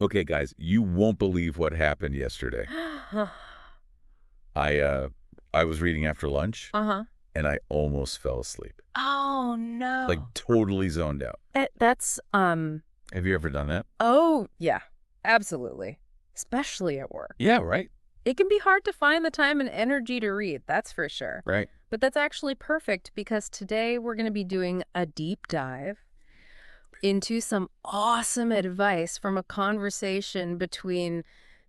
Okay, guys, you won't believe what happened yesterday. I I was reading after lunch, Uh-huh. and I almost fell asleep. Oh, Like, no. totally zoned out. That's Have you ever done that? oh, yeah, absolutely. Especially at work. Yeah, right? It can be hard to find the time and energy to read, that's for sure. Right. But that's actually perfect because today we're going to be doing a deep dive into some awesome advice from a conversation between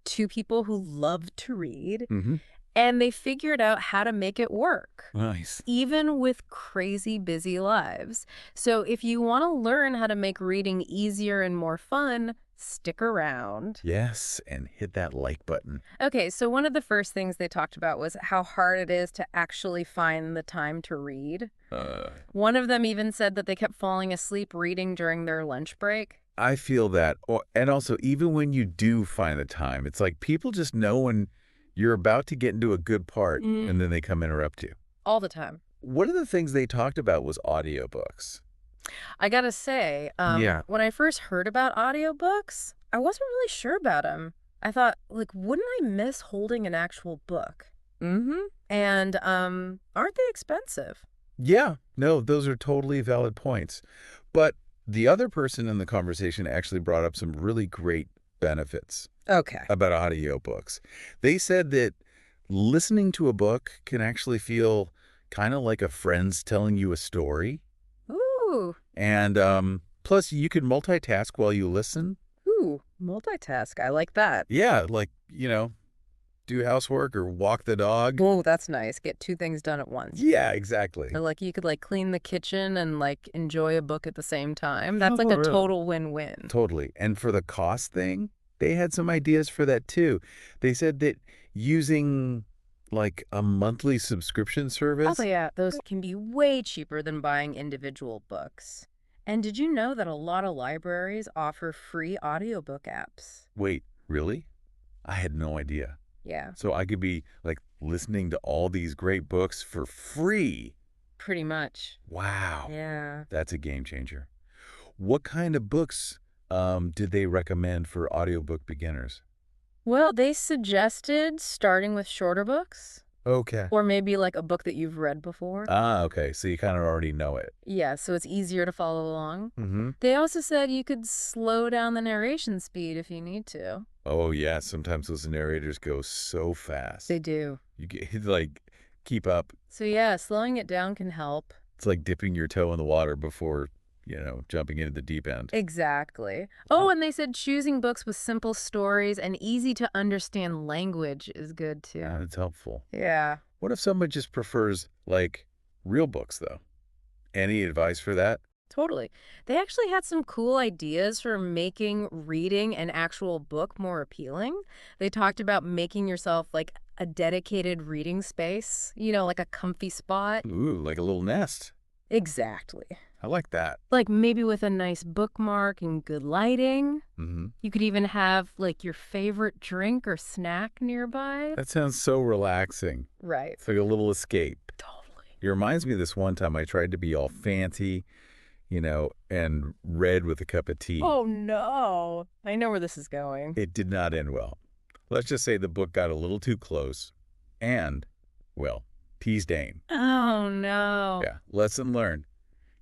two people who love to read, Mm-hmm. and they figured out how to make it work, Nice. even with crazy busy lives. So if you want to learn how to make reading easier and more fun, stick around. Yes, and hit that like button. Okay, so one of the first things they talked about was how hard it is to actually find the time to read. Uh, One of them even said that they kept falling asleep reading during their lunch break. I feel that. And also, even when you do find the time, it's like people just know when you're about to get into a good part, and then they come interrupt you. All the time. One of the things they talked about was audiobooks. I gotta say, Yeah. when I first heard about audiobooks, I wasn't really sure about them. I thought, like, wouldn't I miss holding an actual book? Mm-hmm. And, aren't they expensive? Yeah, no, those are totally valid points. But the other person in the conversation actually brought up some really great benefits Okay. about audiobooks. They said that listening to a book can actually feel kind of like a friend's telling you a story. Ooh, And plus, you can multitask while you listen. multitask. I like that. Yeah, like, do housework or walk the dog. Oh, that's nice. Get two things done at once. Yeah, exactly. So, like, you could, like, clean the kitchen and, like, enjoy a book at the same time. That's, like, Oh, a really? total win-win. Totally. And for the cost thing, they had some ideas for that too. They said that using like a monthly subscription Oh, service. yeah, those can be way cheaper than buying individual books. And did you know that a lot of libraries offer free audiobook apps? Wait, really? I had no idea. Yeah, So I could be like listening to all these great books for free. pretty much. Wow. Yeah. That's a game changer. What kind of books did they recommend for audiobook beginners? Well, they suggested starting with shorter books, Okay. or maybe like a book that you've read before. Ah, okay. So you kind of already know it. Yeah, so it's easier to follow along. Mm-hmm. They also said you could slow down the narration speed if you need to. Oh, yeah. Sometimes those narrators go so fast. They do. You get like keep up. So yeah, slowing it down can help. It's like dipping your toe in the water before, jumping into the deep end. Exactly. Oh, and they said choosing books with simple stories and easy to understand language is good too. That's helpful. Yeah, What if someone just prefers like real books though? Any advice for that? totally. They actually had some cool ideas for making reading an actual book more appealing. They talked about making yourself like a dedicated reading space, like a comfy spot. Ooh, like a little nest. Exactly. I like that. Like maybe with a nice bookmark and good lighting. Mm-hmm. You could even have like your favorite drink or snack nearby. That sounds so relaxing. Right. It's like a little escape. Totally. It reminds me of this one time I tried to be all fancy, and read with a cup of tea. Oh no. I know where this is going. It did not end well. Let's just say the book got a little too close and, well, teased Dane. Oh no. Yeah, lesson learned.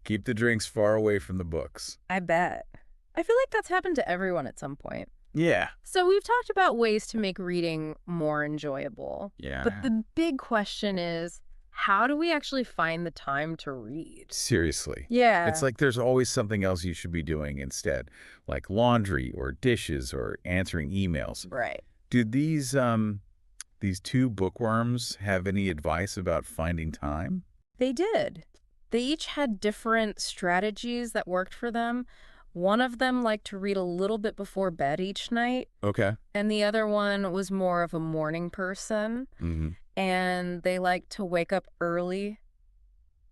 Keep the drinks far away from the books. I bet. I feel like that's happened to everyone at some point. Yeah. So we've talked about ways to make reading more enjoyable. Yeah. But the big question is, how do we actually find the time to read? Seriously. Yeah. It's like there's always something else you should be doing instead, like laundry or dishes or answering emails. Right. Do these two bookworms have any advice about finding time? They did. They each had different strategies that worked for them. One of them liked to read a little bit before bed each night, Okay. and the other one was more of a morning person. Mm-hmm. And they liked to wake up early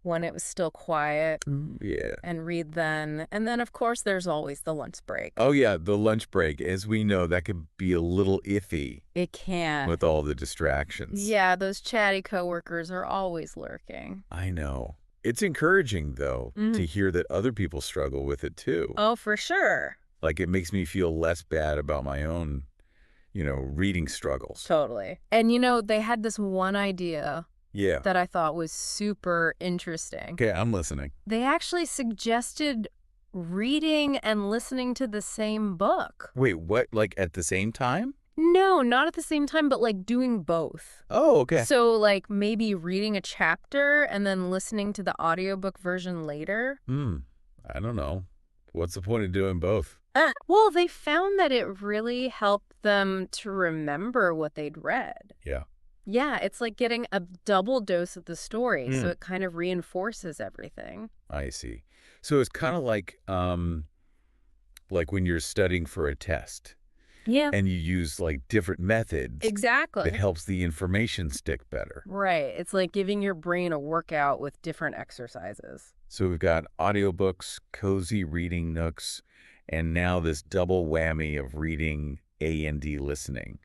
when it was still quiet Yeah. and read then. And then, of course, there's always the lunch break. Oh, yeah, the lunch break. As we know, that could be a little iffy It can. with all the distractions. Yeah, those chatty coworkers are always lurking. I know. It's encouraging, though, Mm. to hear that other people struggle with it, too. Oh, for sure. Like, it makes me feel less bad about my own, reading struggles. Totally. And, they had this one idea Yeah. that I thought was super interesting. Okay, I'm listening. They actually suggested reading and listening to the same book. Wait, what? Like, at the same time? No, not at the same time, but like doing both. Oh, okay. So like maybe reading a chapter and then listening to the audiobook version later. I don't know. What's the point of doing both? Well, they found that it really helped them to remember what they'd read. Yeah. Yeah, it's like getting a double dose of the story, so it kind of reinforces everything. I see. So it's kind of like when you're studying for a test. Yeah. And you use like different methods. Exactly. It helps the information stick better. Right. It's like giving your brain a workout with different exercises. So we've got audiobooks, cozy reading nooks, and now this double whammy of reading and listening.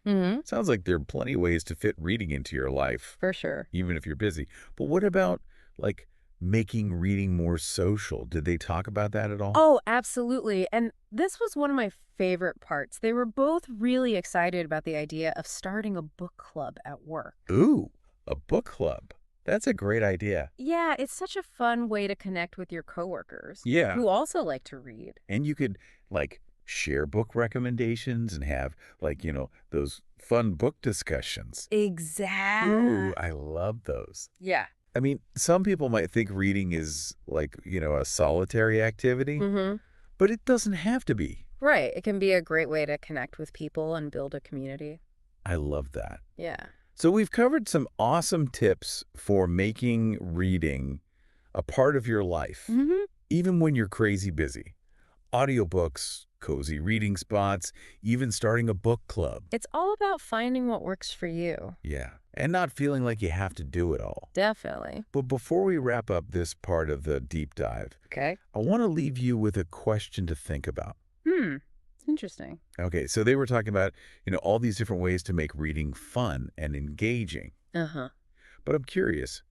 Sounds like there are plenty of ways to fit reading into your life. For sure. Even if you're busy. But what about like making reading more social? Did they talk about that at all? Oh, absolutely. And this was one of my favorite parts. They were both really excited about the idea of starting a book club at work. Ooh, a book club. That's a great idea. Yeah, it's such a fun way to connect with your coworkers. Yeah. Who also like to read. And you could like share book recommendations and have like, those fun book discussions. Exactly. Ooh, I love those. Yeah. I mean, some people might think reading is like, a solitary activity, but it doesn't have to be. Right. It can be a great way to connect with people and build a community. I love that. Yeah. So we've covered some awesome tips for making reading a part of your life, even when you're crazy busy. Audiobooks, cozy reading spots, even starting a book club. It's all about finding what works for you. Yeah, and not feeling like you have to do it all. Definitely. But before we wrap up this part of the deep dive, Okay. I want to leave you with a question to think about. Interesting. Okay, so they were talking about, all these different ways to make reading fun and engaging. But I'm curious,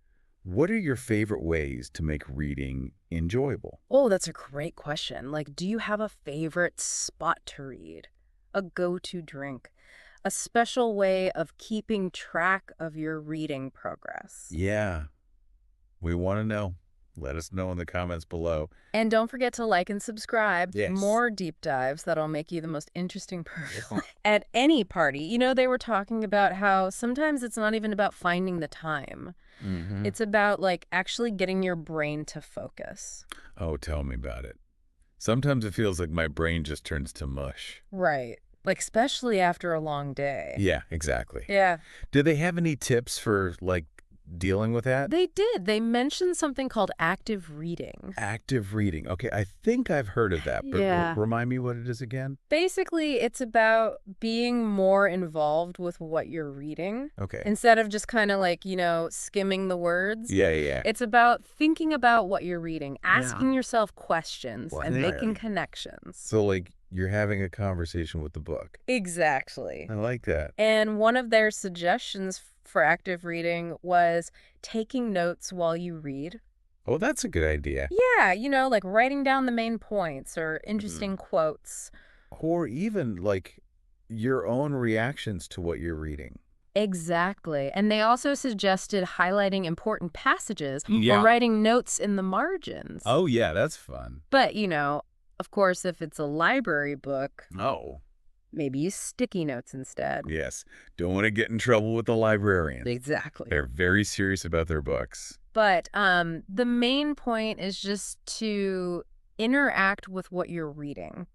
what are your favorite ways to make reading enjoyable? Oh, that's a great question. Like, do you have a favorite spot to read? A go-to drink? A special way of keeping track of your reading progress? Yeah, we want to know. Let us know in the comments below. And don't forget to like and subscribe. Yes. More deep dives that'll make you the most interesting person at any party. They were talking about how sometimes it's not even about finding the time. It's about like actually getting your brain to focus. Oh, tell me about it. Sometimes it feels like my brain just turns to mush. Right. Like especially after a long day. Yeah, exactly. Yeah. Do they have any tips for like dealing with that? They did. They mentioned something called active reading. Active reading. Okay, I think I've heard of that, but Yeah. remind me what it is again? Basically, it's about being more involved with what you're reading. Okay. Instead of just kind of like, skimming the words. Yeah. It's about thinking about what you're reading, asking yourself questions, and making connections. So like you're having a conversation with the book. Exactly. I like that. And one of their suggestions for active reading was taking notes while you read. Oh, that's a good idea. Yeah, like writing down the main points or interesting quotes. Or even like your own reactions to what you're reading. Exactly. And they also suggested highlighting important passages Yeah. or writing notes in the margins. Oh, yeah, that's fun. But, of course, if it's a library book, Oh, maybe use sticky notes instead. yes. Don't want to get in trouble with the librarian. Exactly. They're very serious about their books. But the main point is just to interact with what you're reading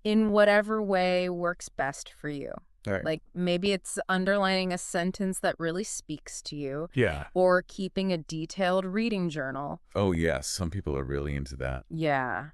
in whatever way works best for you. All right. Like maybe it's underlining a sentence that really speaks to you. Yeah. Or keeping a detailed reading journal. Oh, yes. Some people are really into that. Yeah.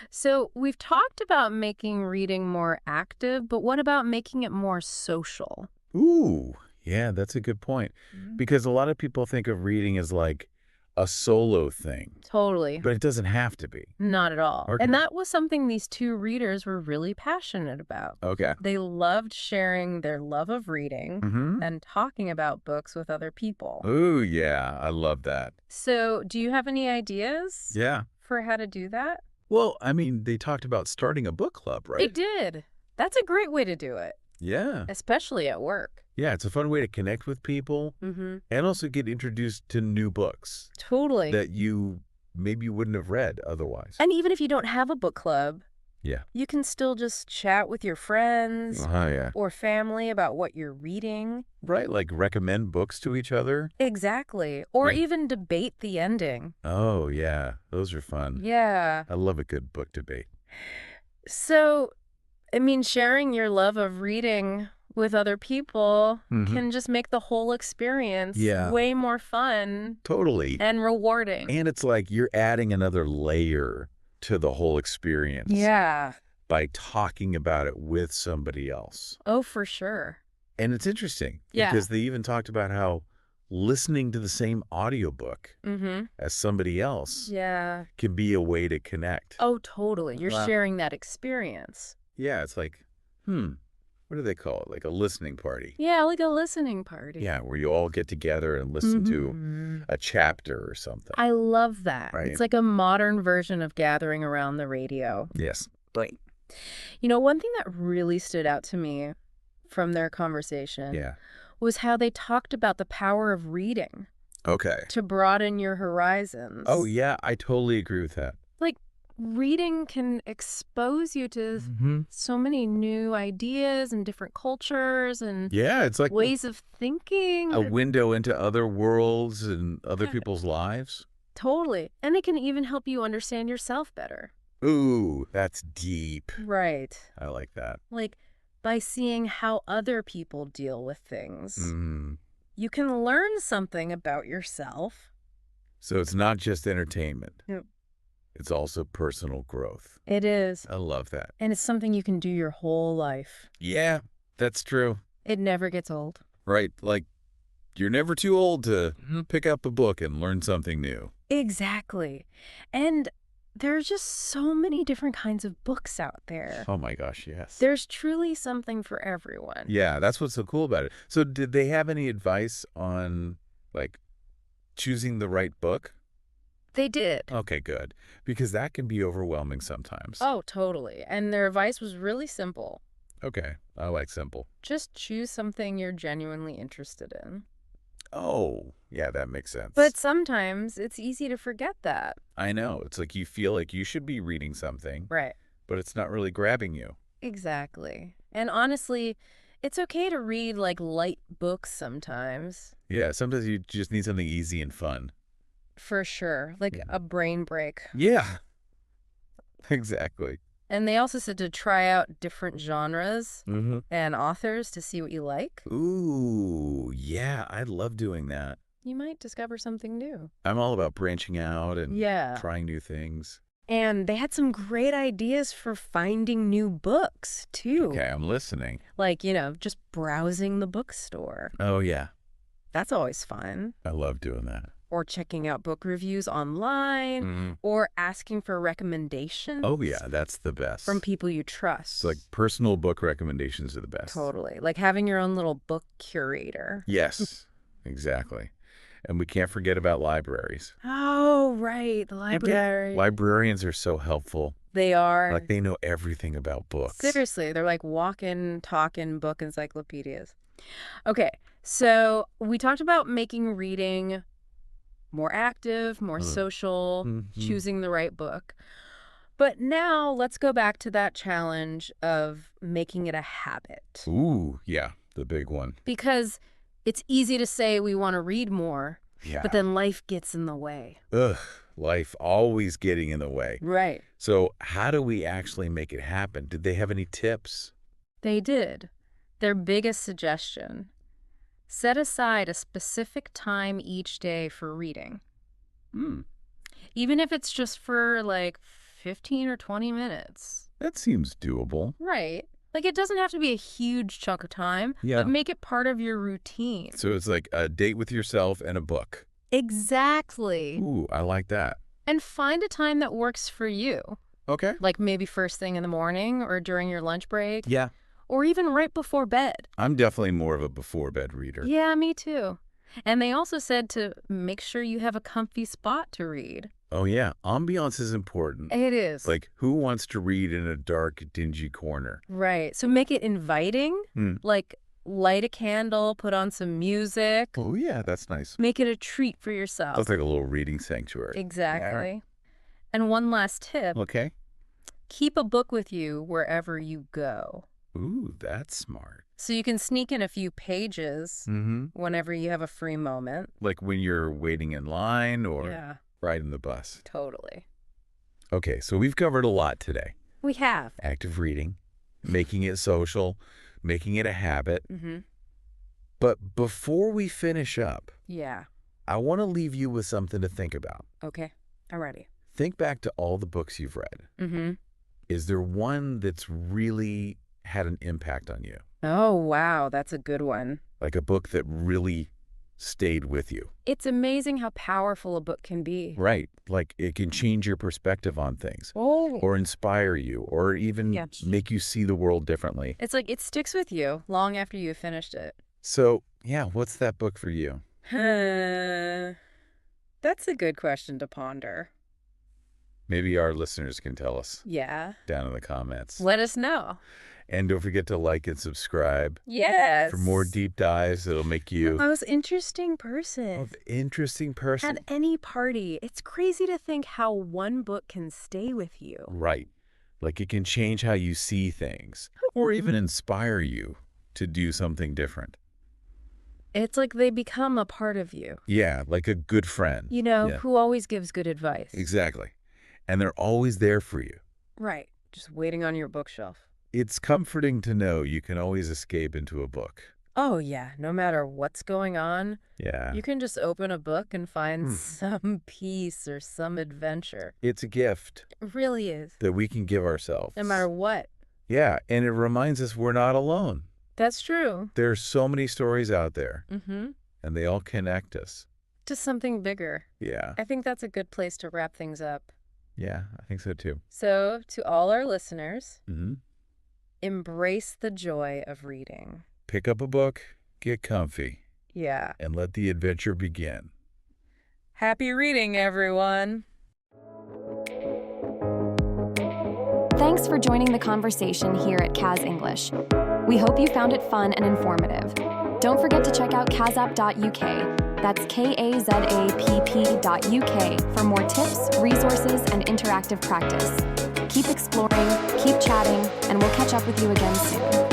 So we've talked about making reading more active, but what about making it more social? Ooh, yeah, that's a good point. Because a lot of people think of reading as like a solo thing, Totally. but it doesn't have to be. Not at all. Okay. And that was something these two readers were really passionate about. Okay. They loved sharing their love of reading and talking about books with other people. Ooh, yeah, I love that. So do you have any ideas Yeah. for how to do that? Well, I mean, they talked about starting a book club, They right? did. That's a great way to do it, Yeah. especially at work. Yeah, it's a fun way to connect with people Mm-hmm. and also get introduced to new books Totally. that you maybe wouldn't have read otherwise. And even if you don't have a book club, Yeah. you can still just chat with your friends Yeah. or family about what you're reading. Right, like recommend books to each other. Exactly. Or Yeah. even debate the ending. Oh, yeah. Those are fun. Yeah. I love a good book debate. So, I mean, sharing your love of reading with other people can just make the whole experience Yeah. way more fun Totally. and rewarding. And it's like you're adding another layer to the whole experience Yeah. by talking about it with somebody else. Oh, for sure. And it's interesting Yeah. because they even talked about how listening to the same audiobook Mm-hmm. as somebody else Yeah. can be a way to connect. Oh, totally. You're Wow. sharing that experience. Yeah, it's like, what do they call it? Like a listening party. Yeah, like a listening party. Yeah, where you all get together and listen to Mhm. a chapter or something. I love that. Right. It's like a modern version of gathering around the radio. Yes. You know, one thing that really stood out to me from their conversation Yeah. was how they talked about the power of reading Okay. to broaden your horizons. Oh, yeah, I totally agree with that. Like, reading can expose you to so many new ideas and different cultures and Yeah, it's like ways of thinking. a window into other worlds and other people's lives. Totally. And it can even help you understand yourself better. Ooh, that's deep. Right. I like that. Like, by seeing how other people deal with things, Mm. you can learn something about yourself. So it's not just entertainment. Yep. It's also personal growth. It is. I love that. And it's something you can do your whole life. Yeah, that's true. It never gets old. Right, like you're never too old to pick up a book and learn something new. Exactly. And there's just so many different kinds of books out there. Oh my gosh, yes. There's truly something for everyone. Yeah, that's what's so cool about it. So did they have any advice on, like, choosing the right book? They did. Okay, good. Because that can be overwhelming sometimes. Oh, totally. And their advice was really simple. Okay, I like simple. Just choose something you're genuinely interested in. Oh, yeah, that makes sense. But sometimes it's easy to forget that. I know. It's like you feel like you should be reading something, Right. but it's not really grabbing you. Exactly. And honestly, it's okay to read like light books sometimes. Yeah, sometimes you just need something easy and fun. For sure. Like Yeah. a brain break. Yeah, exactly. And they also said to try out different genres Mm-hmm. and authors to see what you like. Ooh, yeah, I love doing that. You might discover something new. I'm all about branching out and Yeah. trying new things. And they had some great ideas for finding new books, too. Okay, I'm listening. Like, just browsing the bookstore. Oh, yeah, That's always fun. I love doing that. Or checking out book reviews online. Or asking for recommendations. Oh, yeah, that's the best. From people you trust. It's like personal book recommendations are the best. Totally. Like having your own little book curator. Yes, exactly. And we can't forget about libraries. Oh, right. The library. Librarians are so helpful. They are. Like, they know everything about books. Seriously, they're like walking, talking book encyclopedias. Okay, so we talked about making reading more active, more social, choosing the right book. But now let's go back to that challenge of making it a habit. Ooh, yeah, the big one. Because it's easy to say we want to read more, Yeah. but then life gets in the way. Ugh, life always getting in the way. Right. So how do we actually make it happen? Did they have any tips? They did. Their biggest suggestion: set aside a specific time each day for reading. Even if it's just for like 15 or 20 minutes. That seems doable. Right. Like, it doesn't have to be a huge chunk of time, Yeah. but make it part of your routine. So it's like a date with yourself and a book. Exactly. Ooh, I like that. And find a time that works for you. Okay. Like maybe first thing in the morning or during your lunch break. Yeah. Or even right before bed. I'm definitely more of a before bed reader. Yeah, me too. And they also said to make sure you have a comfy spot to read. Oh, yeah. Ambiance is important. It is. Like, who wants to read in a dark, dingy corner? Right. So make it inviting. Like, light a candle, put on some music. Oh, yeah, that's nice. Make it a treat for yourself. Sounds like a little reading sanctuary. Exactly. Yeah, right. And one last tip. Okay. Keep a book with you wherever you go. Ooh, that's smart. So you can sneak in a few pages whenever you have a free moment. Like when you're waiting in line or Yeah, riding the bus. totally. Okay, so we've covered a lot today. We have. Active reading, making it social, making it a habit. But before we finish up, Yeah. I want to leave you with something to think about. Okay. I'm ready. Think back to all the books you've read. Is there one that's really had an impact on you? Oh, wow. That's a good one. Like a book that really stayed with you? It's amazing how powerful a book can be. Right. Like it can change your perspective on things. Oh. Or inspire you, or even make you see the world differently. It's like it sticks with you long after you've finished it. So, yeah, what's that book for you? That's a good question to ponder. Maybe our listeners can tell us Yeah. down in the comments. Let us know. And don't forget to like and subscribe. Yes. For more deep dives that'll make you The most interesting person. an interesting person. At any party. It's crazy to think how one book can stay with you. Right. Like it can change how you see things or even inspire you to do something different. It's like they become a part of you. Yeah, like a good friend. You know, who always gives good advice. Exactly. And they're always there for you. Right. Just waiting on your bookshelf. It's comforting to know you can always escape into a book. Oh, yeah. No matter what's going on, Yeah. you can just open a book and find some peace or some adventure. It's a gift It really is. that we can give ourselves. No matter what. Yeah, and it reminds us we're not alone. That's true. There's so many stories out there, Mm-hmm. and they all connect us. To something bigger. Yeah. I think that's a good place to wrap things up. Yeah, I think so too. So, to all our listeners, Mm-hmm. embrace the joy of reading. Pick up a book, get comfy, Yeah. and let the adventure begin. Happy reading, everyone. Thanks for joining the conversation here at Kaz English. We hope you found it fun and informative. Don't forget to check out kazapp.uk. That's kazapp.uk for more tips, resources, and interactive practice. Keep exploring, keep chatting, and we'll catch up with you again soon.